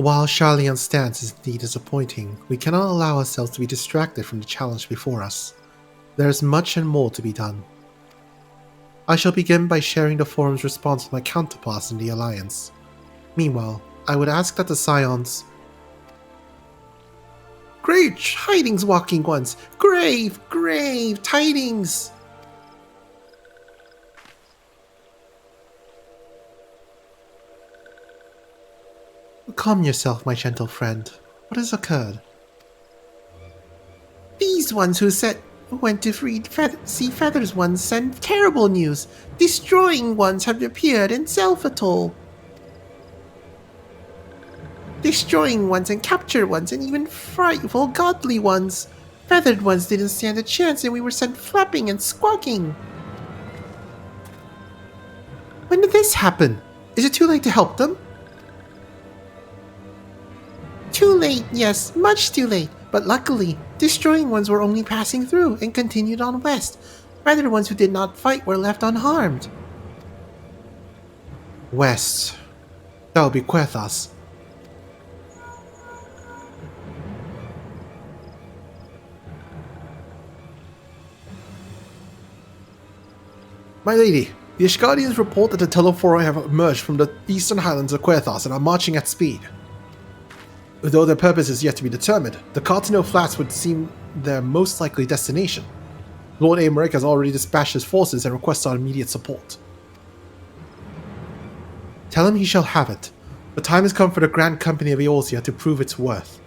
While Sharlayans' stance is indeed disappointing, we cannot allow ourselves to be distracted from the challenge before us. There is much and more to be done. I shall begin by sharing the forum's response with my counterparts in the Alliance. Meanwhile, I would ask that the Scions... Great tidings, walking ones! Grave tidings! Calm yourself, my gentle friend. What has occurred? These ones who went to see Feathers ones send terrible news. Destroying ones have appeared in Zelfatol. Destroying ones and captured ones and even frightful godly ones. Feathered ones didn't stand a chance and we were sent flapping and squawking. When did this happen? Is it too late to help them? Too late, yes, much too late. But luckily, destroying ones were only passing through and continued on west. Feathered ones who did not fight were left unharmed. West. That would be Quethas. My lady, the Ashgardians report that the Telephoroi have emerged from the eastern highlands of Quethas and are marching at speed. Though their purpose is yet to be determined, the Carteneau Flats would seem their most likely destination. Lord Aymeric has already dispatched his forces and requests our immediate support. Tell him he shall have it. The time has come for the Grand Company of Eorzea to prove its worth.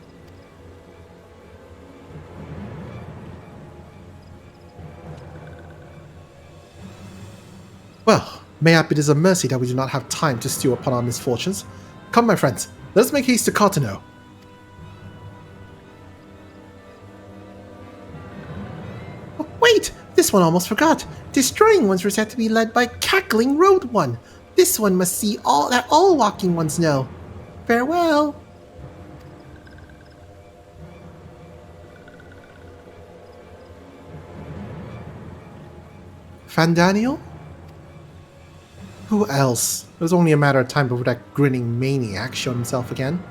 Well, mayhap it is a mercy that we do not have time to stew upon our misfortunes. Come, my friends, let us make haste to Carteneau. Wait! This one almost forgot. Destroying ones were said to be led by Cackling Road One. This one must see all that all walking ones know. Farewell. Fandaniel? Who else? It was only a matter of time before that grinning maniac showed himself again.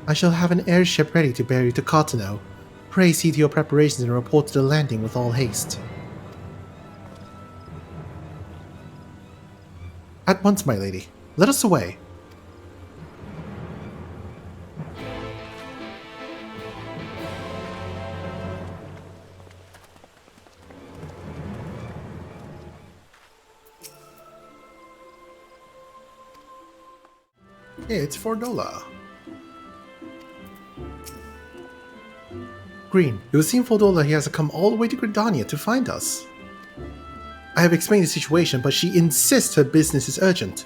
I shall have an airship ready to bear you to Carteneau. Pray see to your preparations and report to the landing with all haste. At once, my lady. Let us away. Hey, it's $4. Green, it would seem Fordola he has to come all the way to Gridania to find us. I have explained the situation, but she insists her business is urgent.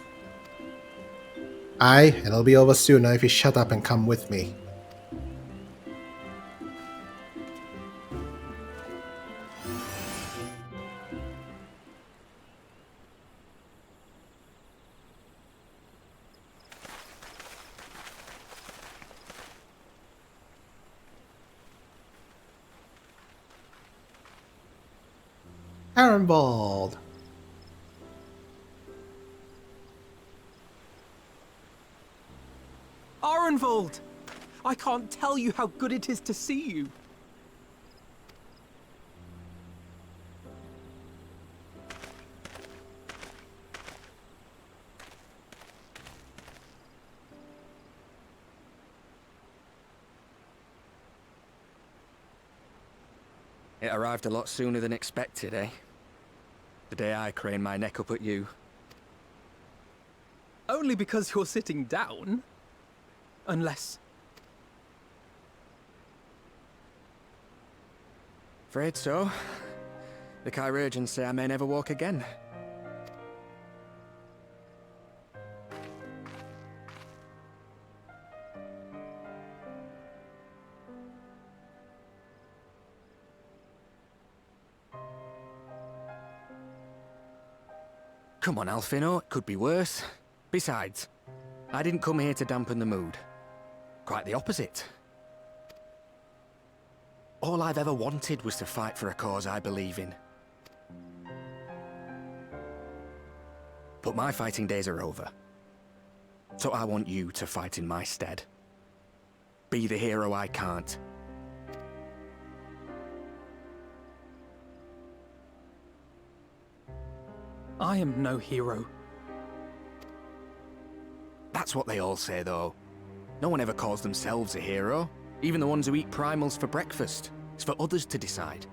Aye, and it'll be over sooner if you shut up and come with me. Arenvald. Arenvald! I can't tell you how good it is to see you. It arrived a lot sooner than expected, eh? The day I craned my neck up at you. Only because you're sitting down. Unless... Afraid so. The Chirurgeons say I may never walk again. Come on, Alfino, it could be worse. Besides, I didn't come here to dampen the mood. Quite the opposite. All I've ever wanted was to fight for a cause I believe in. But my fighting days are over. So I want you to fight in my stead. Be the hero I can't. I am no hero. That's what they all say, though. No one ever calls themselves a hero. Even the ones who eat primals for breakfast. It's for others to decide.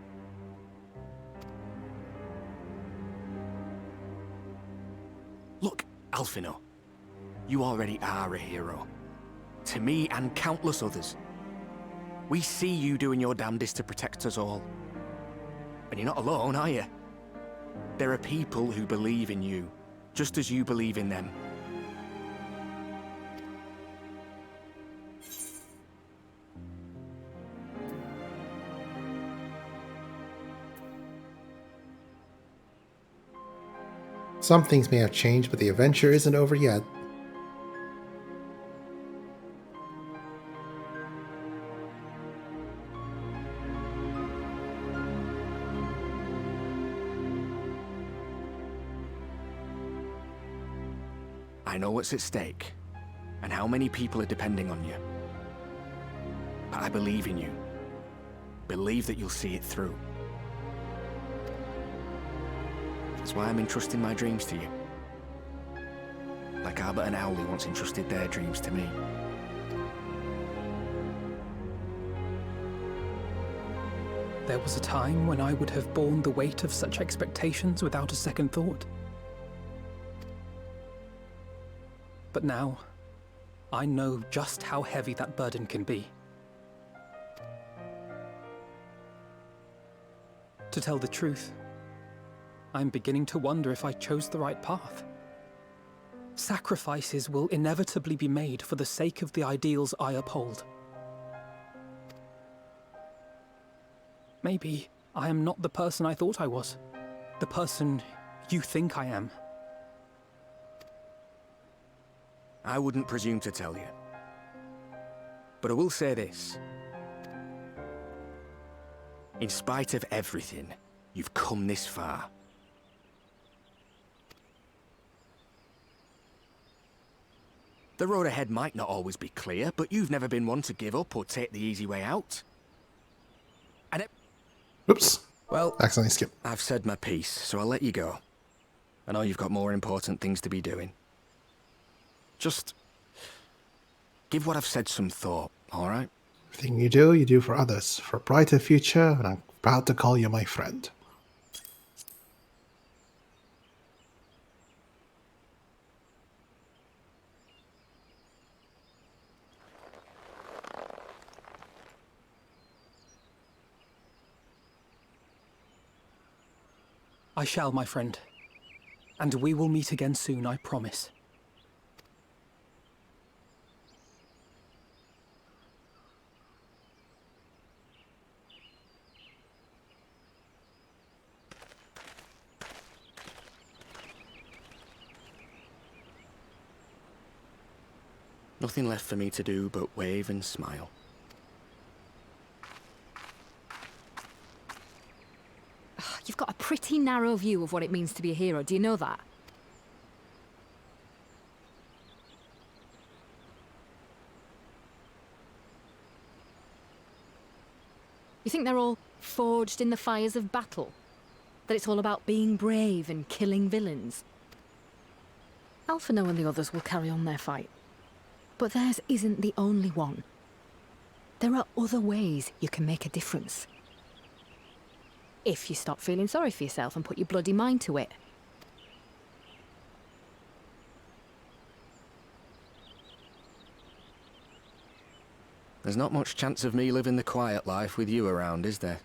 Look, Alphino. You already are a hero. To me and countless others. We see you doing your damnedest to protect us all. And you're not alone, are you? There are people who believe in you, just as you believe in them. Some things may have changed, but the adventure isn't over yet. I know what's at stake, and how many people are depending on you. But I believe in you. Believe that you'll see it through. That's why I'm entrusting my dreams to you. Like Albert and Owley once entrusted their dreams to me. There was a time when I would have borne the weight of such expectations without a second thought. But now, I know just how heavy that burden can be. To tell the truth, I'm beginning to wonder if I chose the right path. Sacrifices will inevitably be made for the sake of the ideals I uphold. Maybe I am not the person I thought I was. The person you think I am. I wouldn't presume to tell you. But I will say this. In spite of everything, you've come this far. The road ahead might not always be clear, but you've never been one to give up or take the easy way out. And Oops. well, Accidentally skip. I've said my piece, so I'll let you go. I know you've got more important things to be doing. Just give what I've said some thought, all right? Everything you do for others, for a brighter future, and I'm proud to call you my friend. I shall, my friend. And we will meet again soon, I promise. Nothing left for me to do but wave and smile. You've got a pretty narrow view of what it means to be a hero, do you know that? You think they're all forged in the fires of battle? That it's all about being brave and killing villains? Alphino and the others will carry on their fight. But theirs isn't the only one. There are other ways you can make a difference. If you stop feeling sorry for yourself and put your bloody mind to it. There's not much chance of me living the quiet life with you around, is there?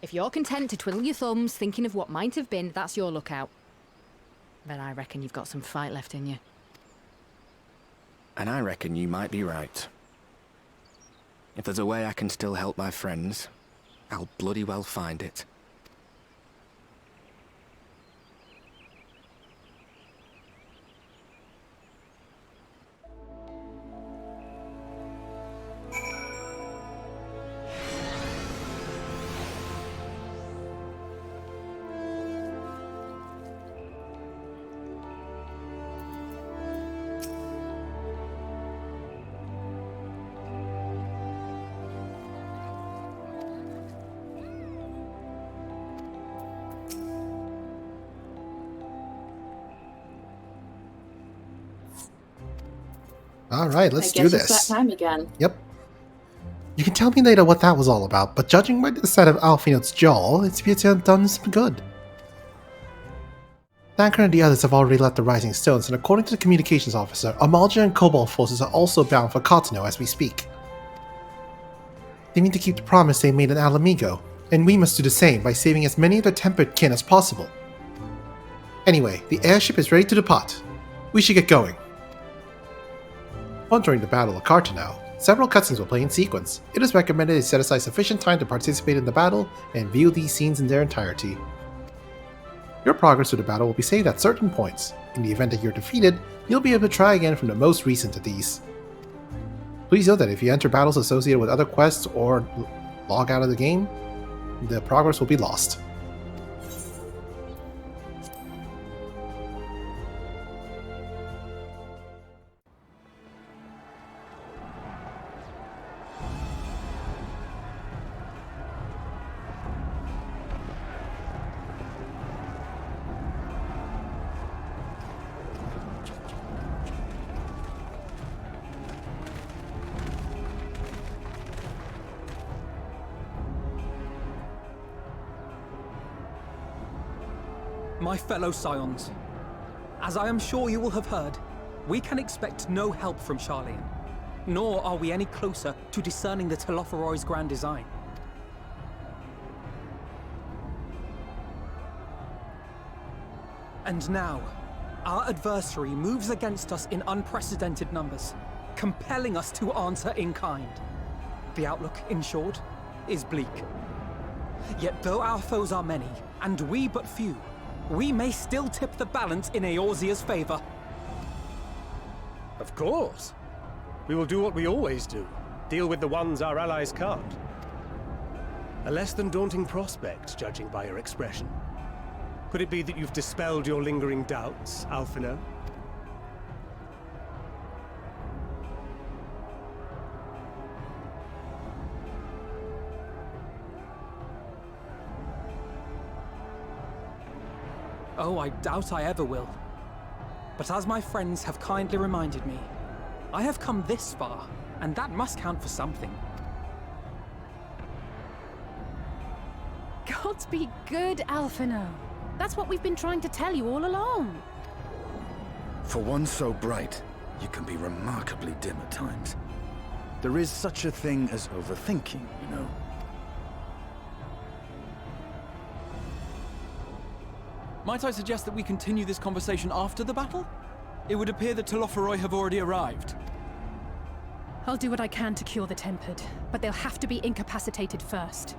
If you're content to twiddle your thumbs thinking of what might have been, that's your lookout. But I reckon you've got some fight left in you. And I reckon you might be right. If there's a way I can still help my friends, I'll bloody well find it. Alright, let's do It's this. that time again. Yep. You can tell me later what that was all about, but judging by the sight of Alfino's jaw, it appears to have done some good. Thacker and the others have already left the Rising Stones, and according to the communications officer, Amalja and Cobalt forces are also bound for Carteneau as we speak. They mean to keep the promise they made in Alamigo, and we must do the same by saving as many of their tempered kin as possible. Anyway, the airship is ready to depart. We should get going. During the Battle of Carteneau, several cutscenes will play in sequence. It is recommended they set aside sufficient time to participate in the battle and view these scenes in their entirety. Your progress through the battle will be saved at certain points. In the event that you're defeated, you'll be able to try again from the most recent of these. Please note that if you enter battles associated with other quests or log out of the game, the progress will be lost. My fellow Scions, as I am sure you will have heard, we can expect no help from Sharlayan, nor are we any closer to discerning the Telophoroi's grand design. And now, our adversary moves against us in unprecedented numbers, compelling us to answer in kind. The outlook, in short, is bleak. Yet though our foes are many, and we but few, we may still tip the balance in Eorzea's favor. Of course. We will do what we always do. Deal with the ones our allies can't. A less than daunting prospect, judging by your expression. Could it be that you've dispelled your lingering doubts, Alfino? Oh, I doubt I ever will. But as my friends have kindly reminded me, I have come this far, and that must count for something. Gods be good, Alfino. That's what we've been trying to tell you all along. For one so bright, you can be remarkably dim at times. There is such a thing as overthinking, you know. Might I suggest that we continue this conversation after the battle? It would appear that Telophoroi have already arrived. I'll do what I can to cure the Tempered, but they'll have to be incapacitated first.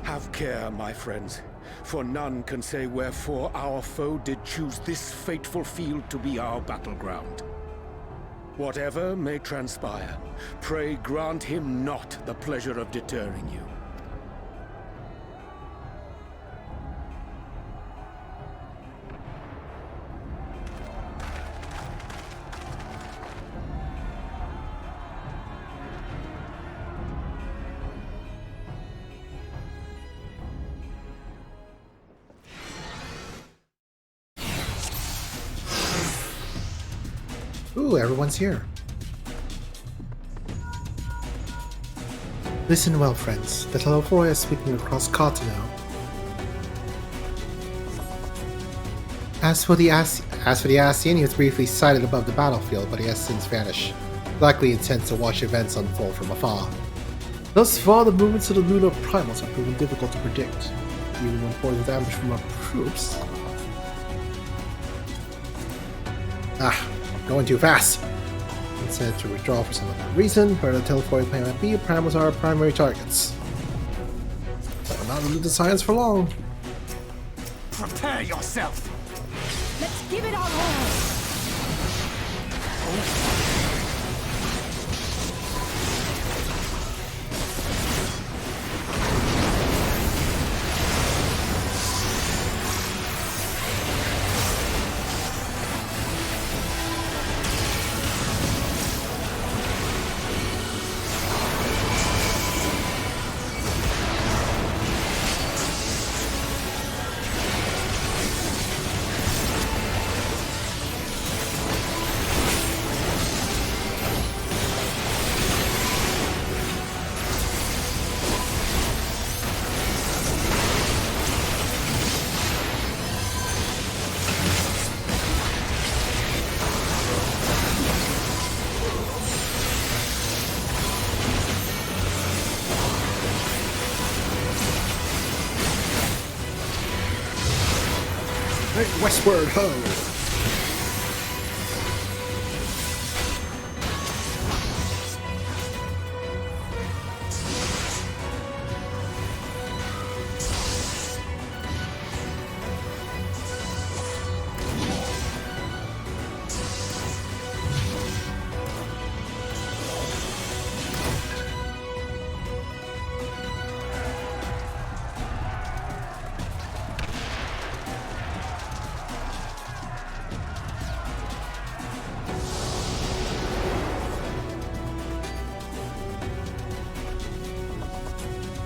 Have care, my friends, for none can say wherefore our foe did choose this fateful field to be our battleground. Whatever may transpire, pray grant him not the pleasure of deterring you. Ooh, everyone's here. Listen well, friends. The Telophoroi is sweeping across Carteneau. As for the Ascian, he was briefly sighted above the battlefield, but he has since vanished. Likely intends to watch events unfold from afar. Thus far, the movements of the lunar primals have proven difficult to predict, even when poised with ambush from our troops. Going too fast. Instead to withdraw for some other reason, where the Telophoroi plan might be, primals are our primary targets. But we're not elude the science for long. Prepare yourself! Let's give it our all! Hey, westward, ho!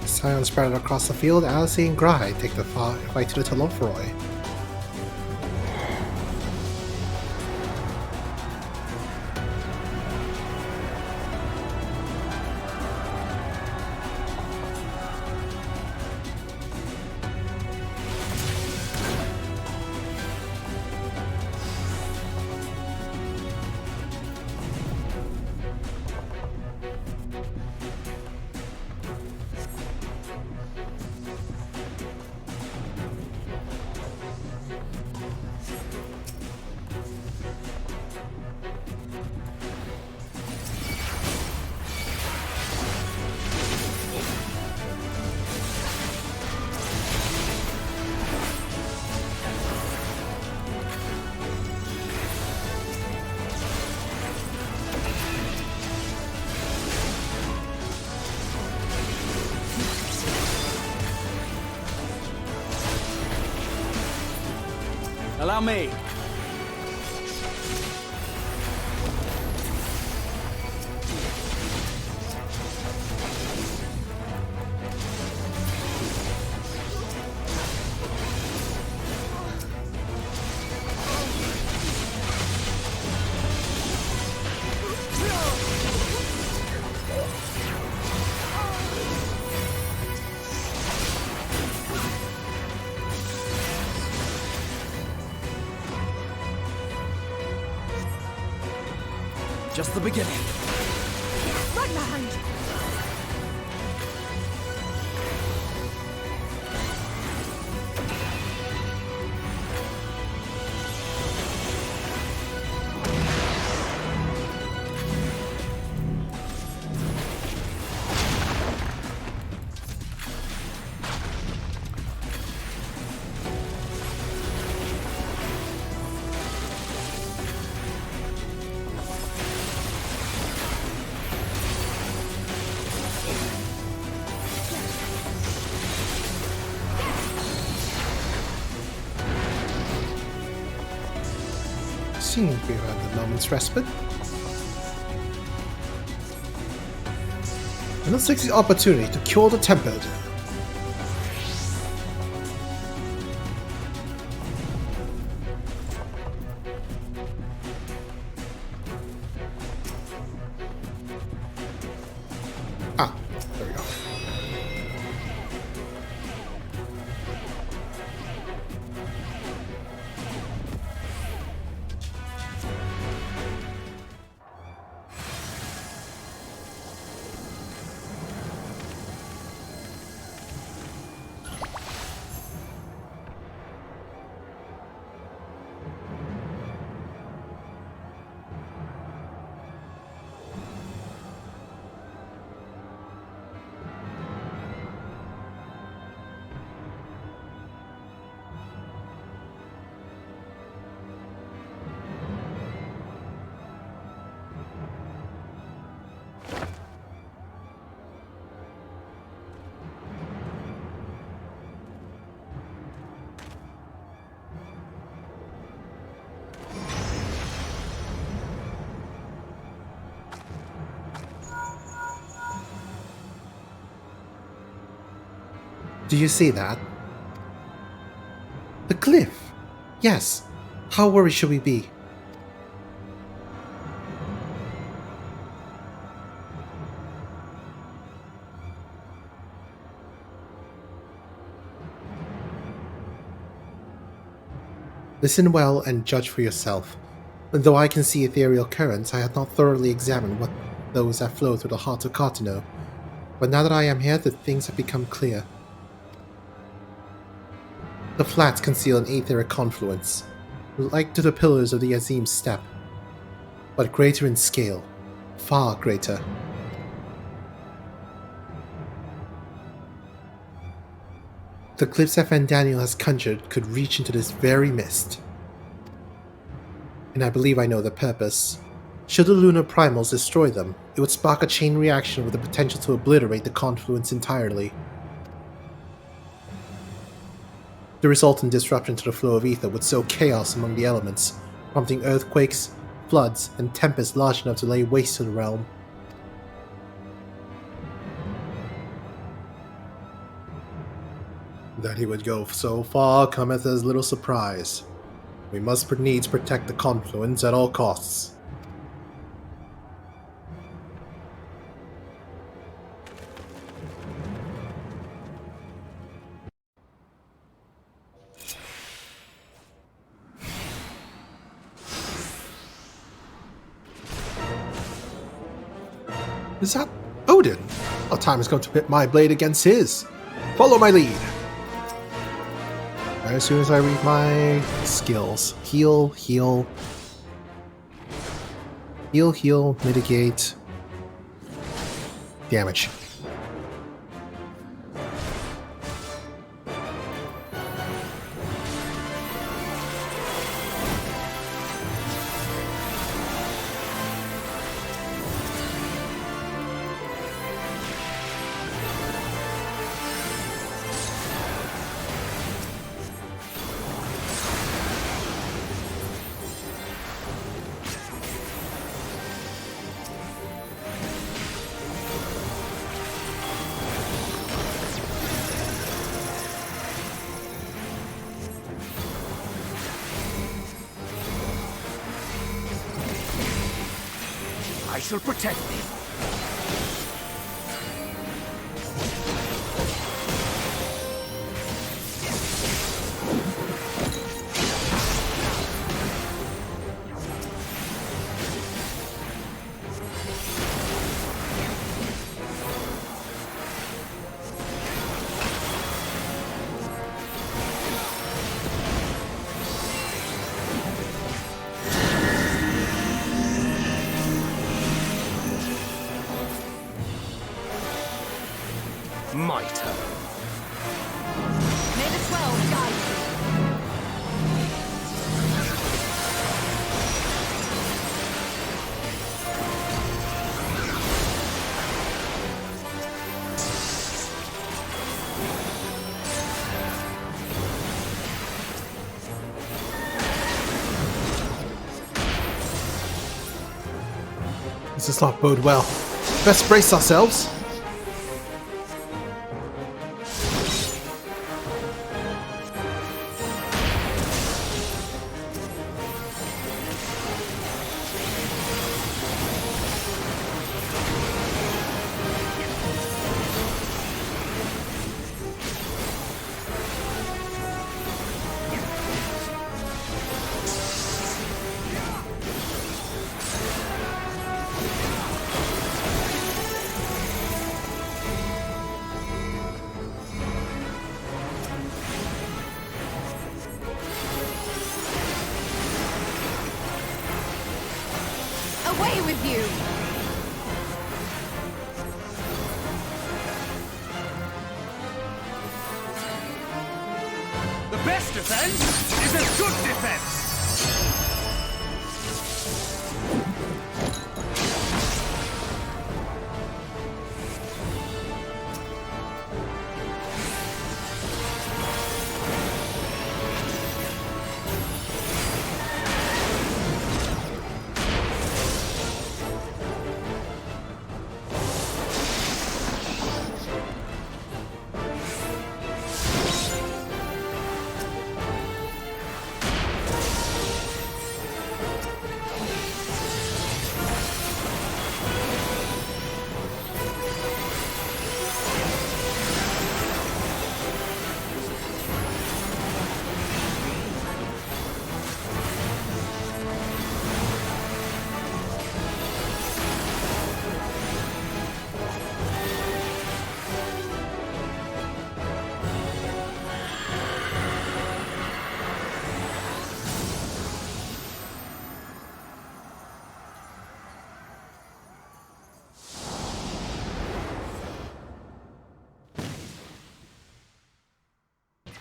Scions spread across the field. Alice and Gry take the fight to the Telophoroi. Allow me. Just the beginning. Right behind! Seems we've had a moment's respite. And let's take the opportunity to cure the tempered. Ah, there we go. Do you see that? The cliff! Yes. How worried should we be? Listen well and judge for yourself. Though I can see ethereal currents, I had not thoroughly examined what those that flow through the heart of Carteneau. But now that I am here, the things have become clear. The flats conceal an aetheric confluence, like to the pillars of the Azim steppe, but greater in scale, far greater. The cliffs that Van Daniel has conjured could reach into this very mist. And I believe I know the purpose. Should the lunar primals destroy them, it would spark a chain reaction with the potential to obliterate the confluence entirely. The resultant disruption to the flow of ether would sow chaos among the elements, prompting earthquakes, floods, and tempests large enough to lay waste to the realm. That he would go so far cometh as little surprise. We must needs protect the confluence at all costs. Is that Odin? Well, time has come to pit my blade against his. Follow my lead. Right as soon as I read my skills. Heal, heal. Heal, heal, mitigate. Damage. I shall protect thee. My turn. May the 12 guide you. This does not bode well. Best brace ourselves. Away with you! The best defense is a good defense!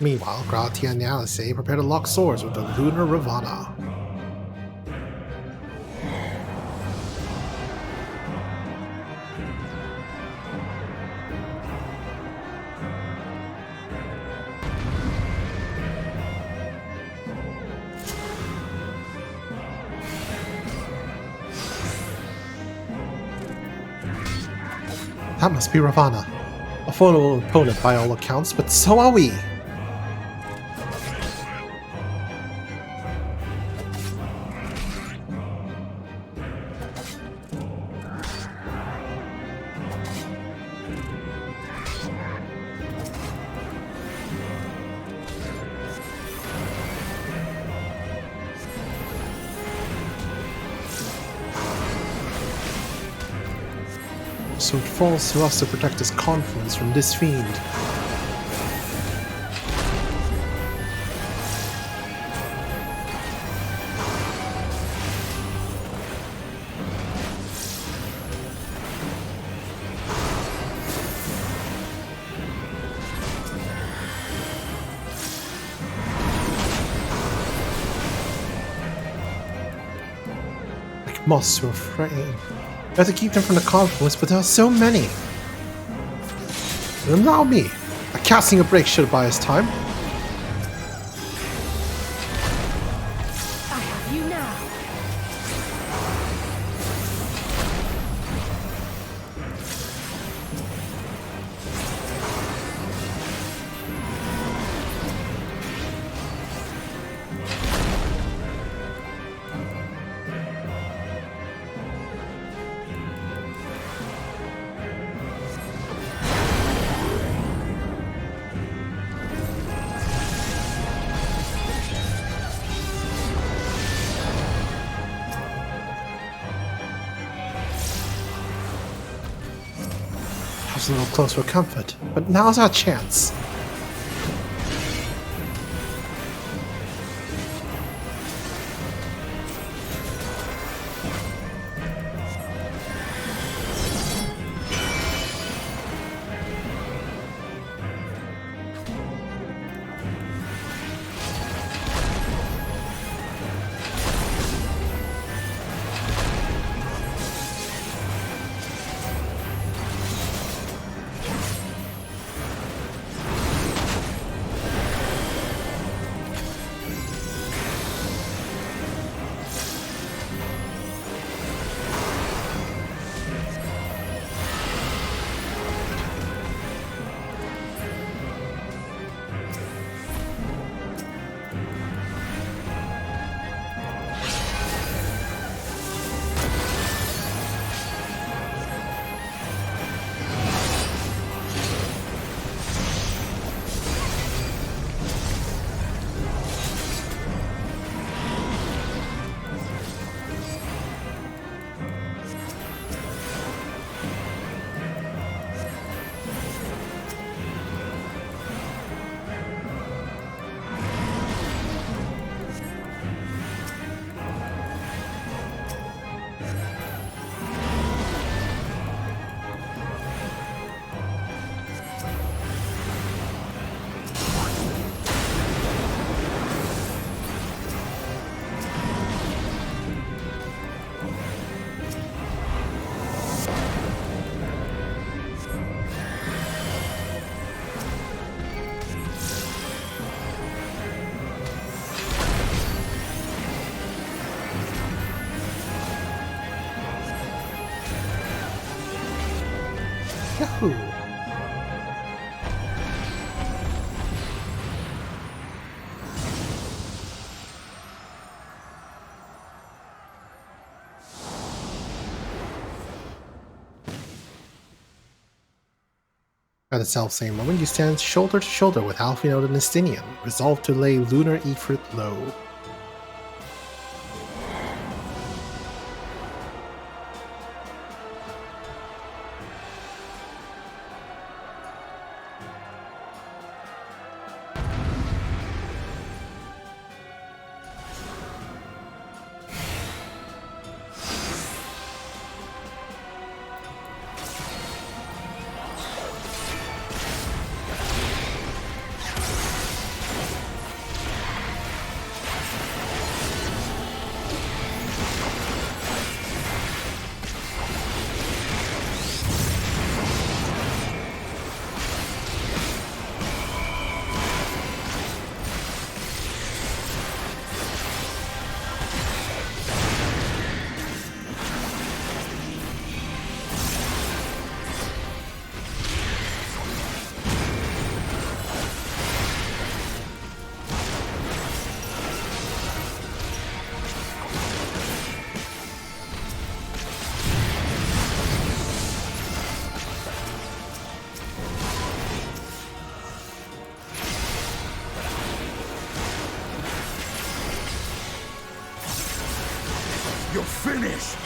Meanwhile, Gratia and Alice prepare to lock swords with the Lunar Ravana. That must be Ravana. A formidable opponent by all accounts, but so are we! So it falls to us to protect his confluence from this fiend. Like moths to a flame. We have to keep them from the confluence, but there are so many. Allow me. A casting a break should buy us time. I have you now. I was a little close for comfort, but now's our chance. Yahoo! At the self-same moment, you stand shoulder to shoulder with Alfino the Nestinian, resolved to lay Lunar Ifrit low. finished!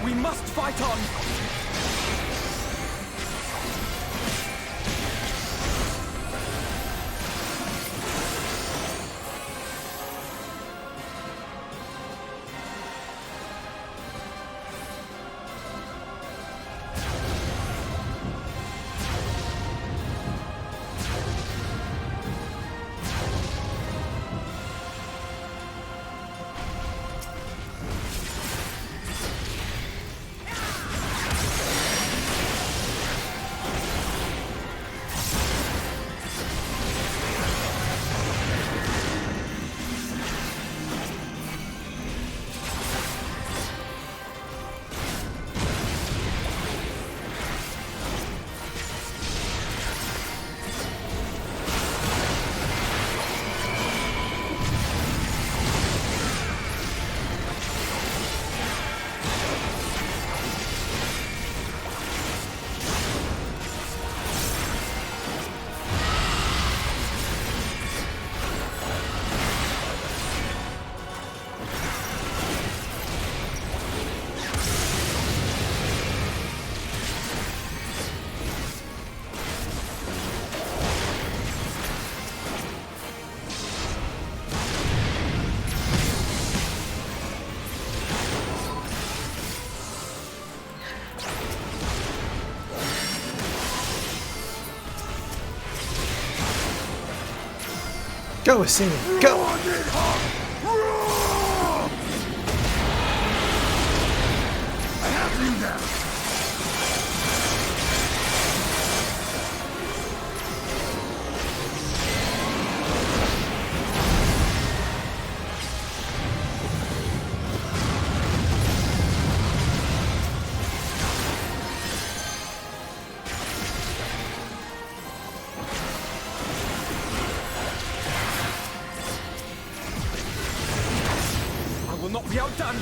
We must fight on! Go, Singing, go! I have you now! I will not be outdone!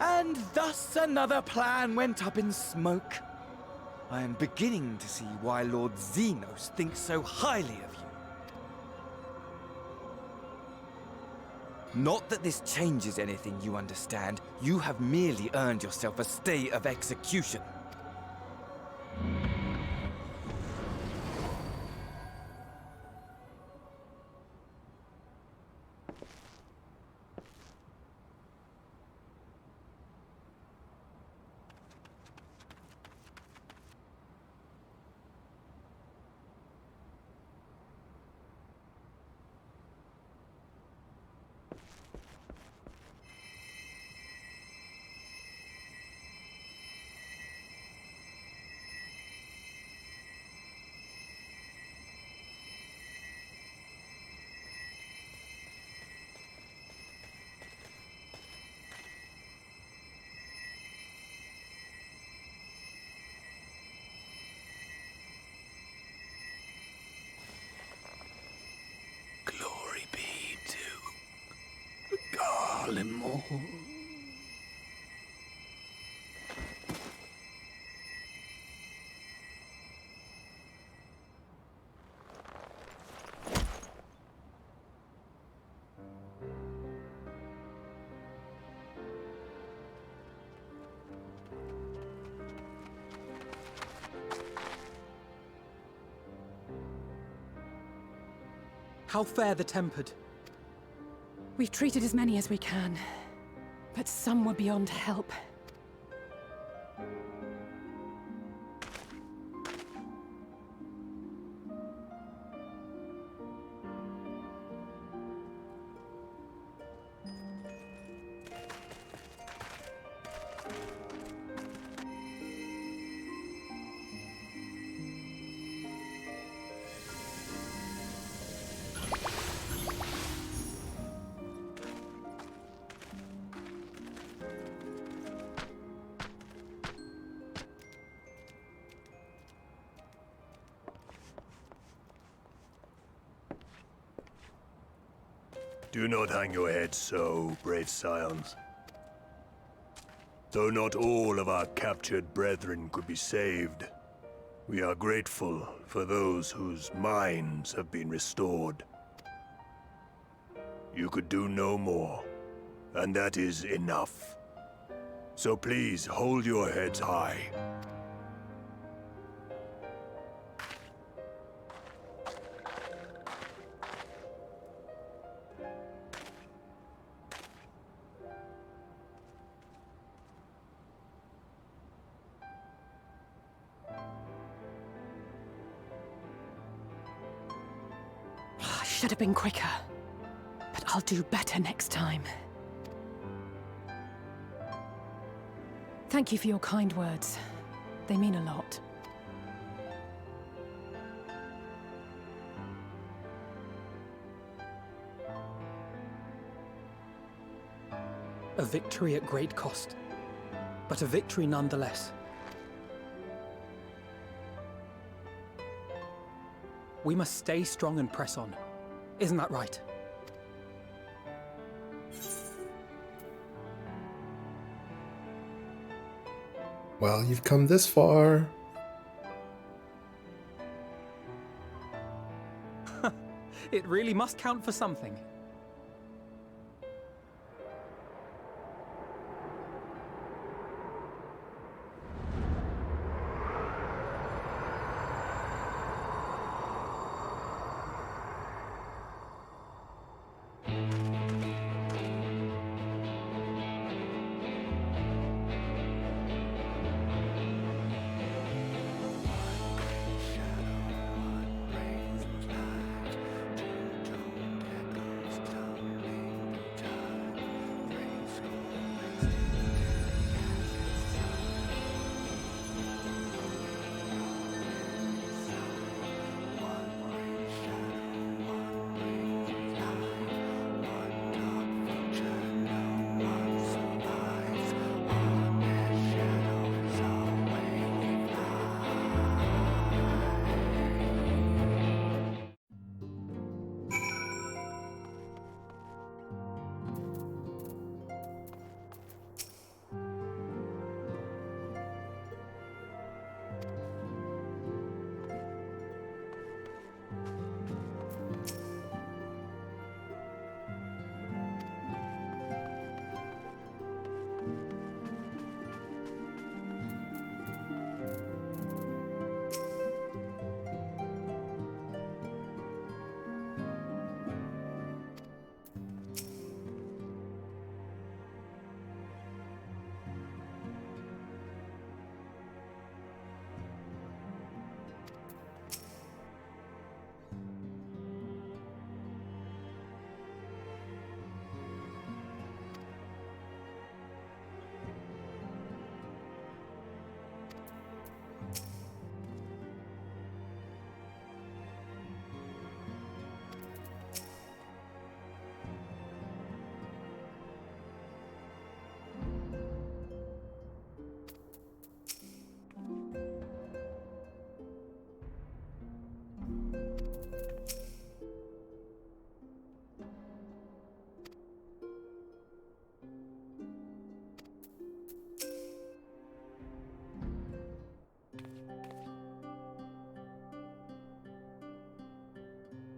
And thus another plan went up in smoke. I am beginning to see why Lord Xenos thinks so highly of you. Not that this changes anything, you understand. You have merely earned yourself a stay of execution. him more. How fare the Tempered? We've treated as many as we can, but some were beyond help. Do not hang your heads so, brave scions. Though not all of our captured brethren could be saved, we are grateful for those whose minds have been restored. You could do no more, and that is enough. So please hold your heads high. Should have been quicker, but I'll do better next time. Thank you for your kind words. They mean a lot. A victory at great cost, but a victory nonetheless. We must stay strong and press on. Isn't that right? Well, you've come this far. It really must count for something.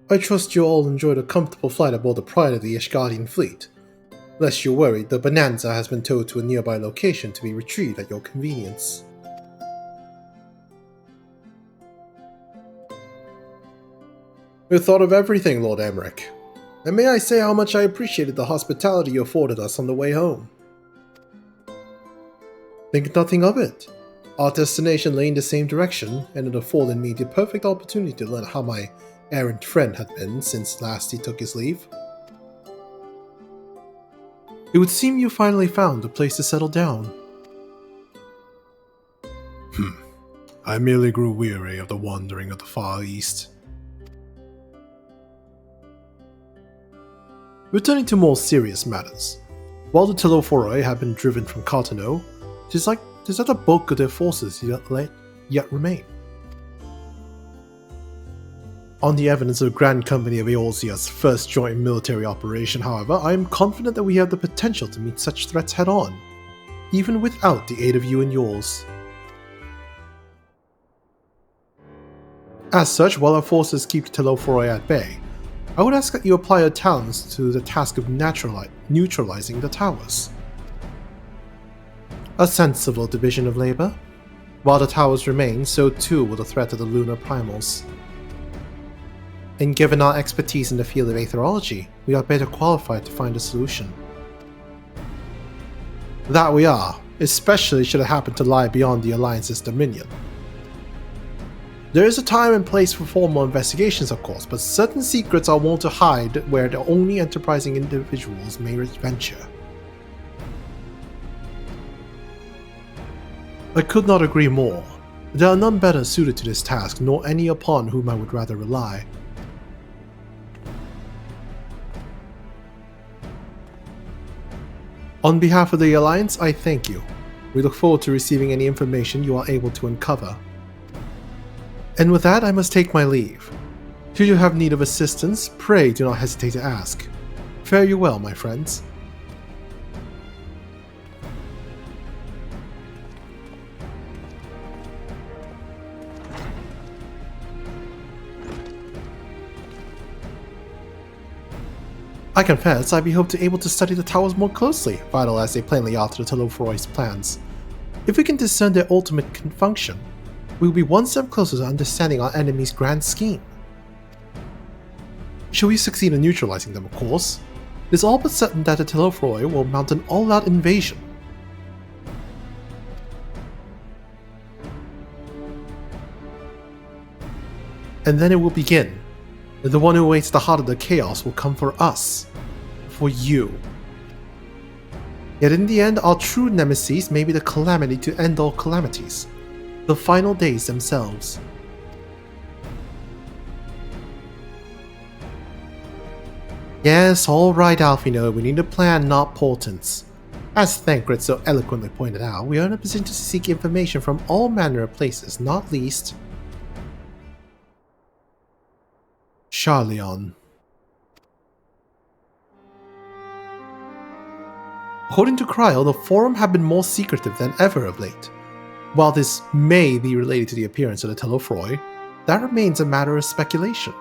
I trust you all enjoyed a comfortable flight aboard the pride of the Ishgardian fleet. Lest you're worried, the Bonanza has been towed to a nearby location to be retrieved at your convenience. We thought of everything, Lord Emmerich. And may I say how much I appreciated the hospitality you afforded us on the way home. Think nothing of it. Our destination lay in the same direction, and it afforded me the perfect opportunity to learn how my errant friend had been since last he took his leave. It would seem you finally found a place to settle down. I merely grew weary of the wandering of the Far East. Returning to more serious matters, while the Telophoroi had been driven from Carteneau, it is that the bulk of their forces yet remain. On the evidence of the Grand Company of Eorzea's first joint military operation, however, I am confident that we have the potential to meet such threats head-on, even without the aid of you and yours. As such, while our forces keep Telophoroi at bay, I would ask that you apply your talents to the task of neutralizing the towers. A sensible division of labor. While the towers remain, so too will the threat of the lunar primals. And given our expertise in the field of aetherology, we are better qualified to find a solution. That we are, especially should it happen to lie beyond the Alliance's dominion. There is a time and place for formal investigations, of course, but certain secrets are wont to hide where the only enterprising individuals may venture. I could not agree more. There are none better suited to this task, nor any upon whom I would rather rely. On behalf of the Alliance, I thank you. We look forward to receiving any information you are able to uncover. And with that, I must take my leave. Should you have need of assistance, pray do not hesitate to ask. Fare you well, my friends. I confess I hope to able to study the towers more closely, vital as they plainly are to the Telophoroi's plans. If we can discern their ultimate function, we will be one step closer to understanding our enemy's grand scheme. Should we succeed in neutralizing them, of course, it is all but certain that the Telophoroi will mount an all-out invasion. And then it will begin. The one who awaits the heart of the chaos will come for us. For you. Yet in the end, our true nemesis may be the calamity to end all calamities. The final days themselves. Yes, alright Alfino, we need a plan, not portents. As Thancred so eloquently pointed out, we are in a position to seek information from all manner of places, not least Sharlayan. According to Cryle, the Forum have been more secretive than ever of late. While this may be related to the appearance of the Telophoroi, that remains a matter of speculation.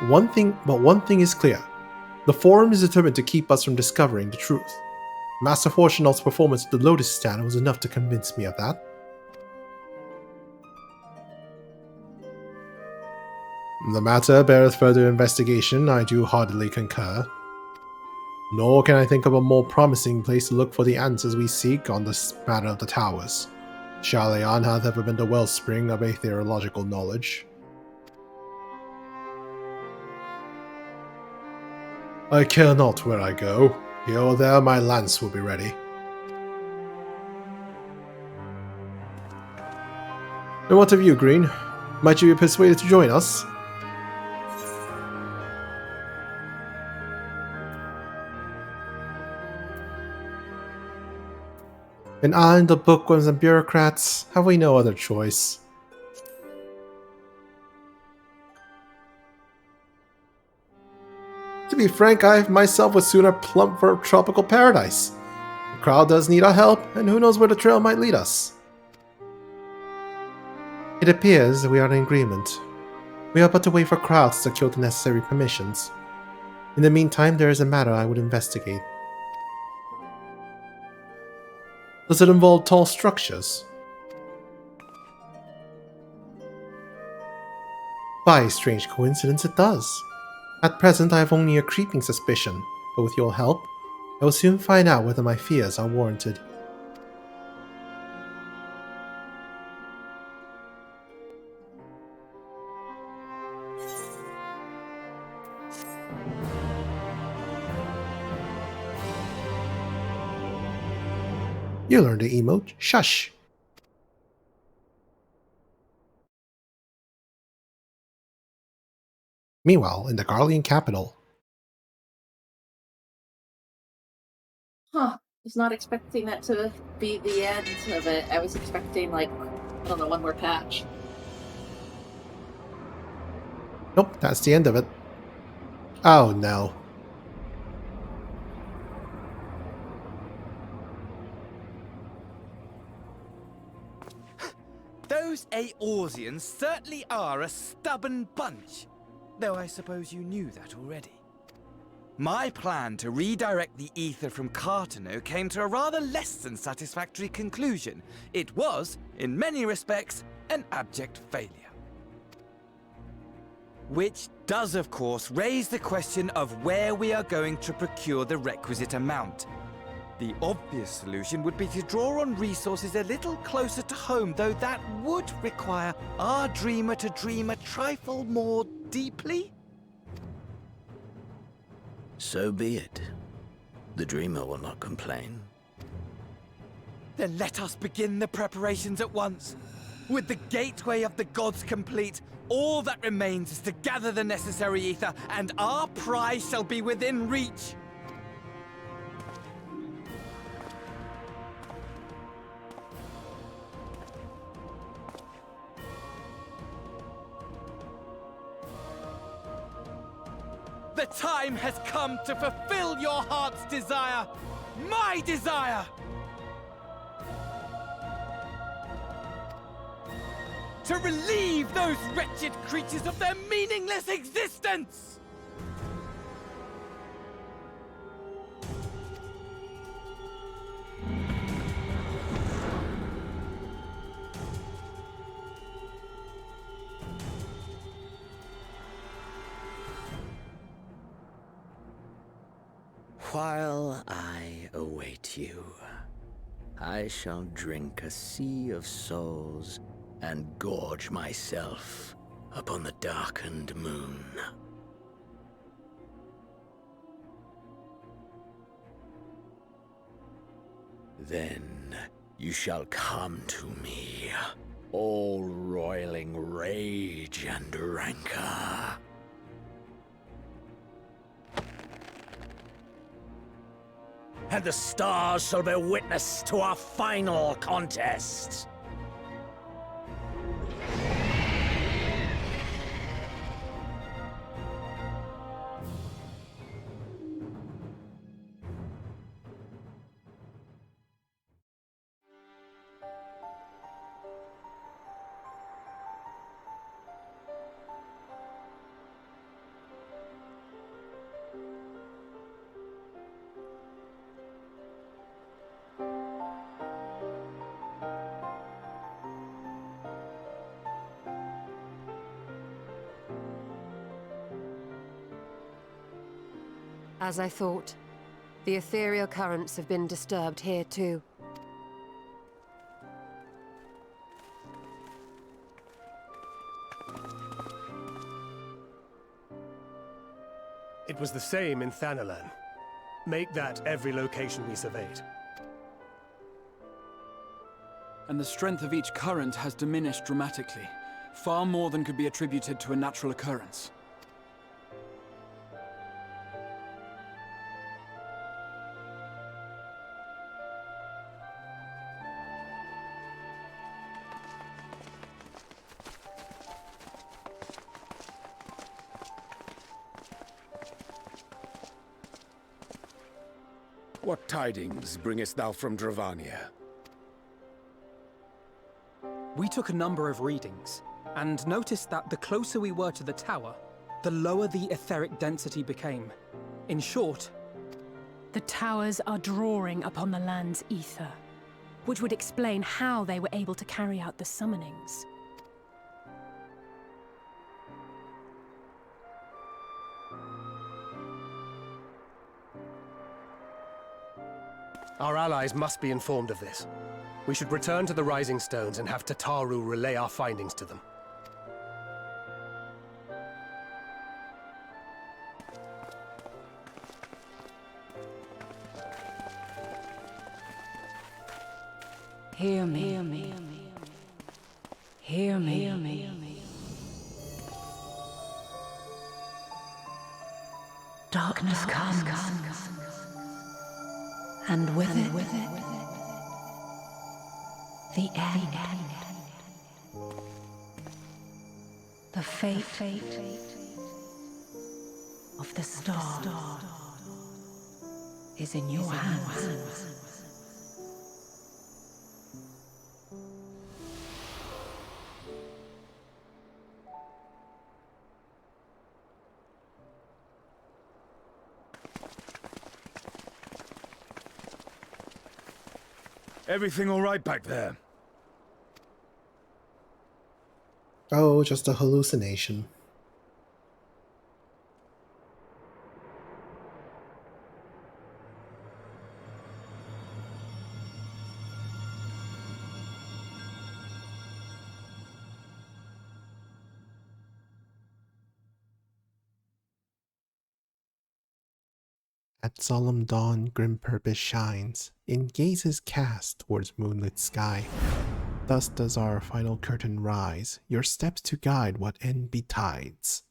One thing is clear. The Forum is determined to keep us from discovering the truth. Master Fortunault's performance at the Lotus Stand was enough to convince me of that. The matter beareth further investigation, I do heartily concur. Nor can I think of a more promising place to look for the answers we seek on this matter of the towers. Sharlayan hath ever been the wellspring of aetherological knowledge. I care not where I go. Here or there my lance will be ready. And what of you, Green? Might you be persuaded to join us? And I and the bookworms and bureaucrats, have we no other choice? To be frank, I myself would sooner plump for a tropical paradise. The crowd does need our help, and who knows where the trail might lead us. It appears that we are in agreement. We are but to wait for crowds to secure the necessary permissions. In the meantime, there is a matter I would investigate. Does it involve tall structures? By a strange coincidence, it does. At present, I have only a creeping suspicion, but with your help, I will soon find out whether my fears are warranted. You learned the emote, shush. Meanwhile, in the Garlean capital. Huh. I was not expecting that to be the end of it. I was expecting, like, I don't know, one more patch. Nope, that's the end of it. Oh no. Those Eorzeans certainly are a stubborn bunch. Though I suppose you knew that already. My plan to redirect the ether from Carteneau came to a rather less than satisfactory conclusion. It was, in many respects, an abject failure. Which does, of course, raise the question of where we are going to procure the requisite amount. The obvious solution would be to draw on resources a little closer to home, though that would require our dreamer to dream a trifle more deeply. So be it. The dreamer will not complain. Then let us begin the preparations at once. With the gateway of the gods complete, all that remains is to gather the necessary ether, and our prize shall be within reach. The time has come to fulfill your heart's desire, my desire! To relieve those wretched creatures of their meaningless existence! While I await you, I shall drink a sea of souls and gorge myself upon the darkened moon. Then you shall come to me, all roiling rage and rancor. And the stars shall bear witness to our final contest. As I thought, the ethereal currents have been disturbed here too. It was the same in Thanalan. Make that every location we surveyed. And the strength of each current has diminished dramatically, far more than could be attributed to a natural occurrence. What tidings bringest thou from Dravania? We took a number of readings, and noticed that the closer we were to the tower, the lower the etheric density became. In short, The towers are drawing upon the land's ether, which would explain how they were able to carry out the summonings. Our allies must be informed of this. We should return to the Rising Stones and have Tataru relay our findings to them. Hear me. Hear me. Hear me. Hear me. Darkness comes. And with it, the end. The fate of the star is in your hands. Everything all right back there? Oh, just a hallucination. At solemn dawn, grim purpose shines, in gazes cast towards moonlit sky. Thus does our final curtain rise, your steps to guide what end betides.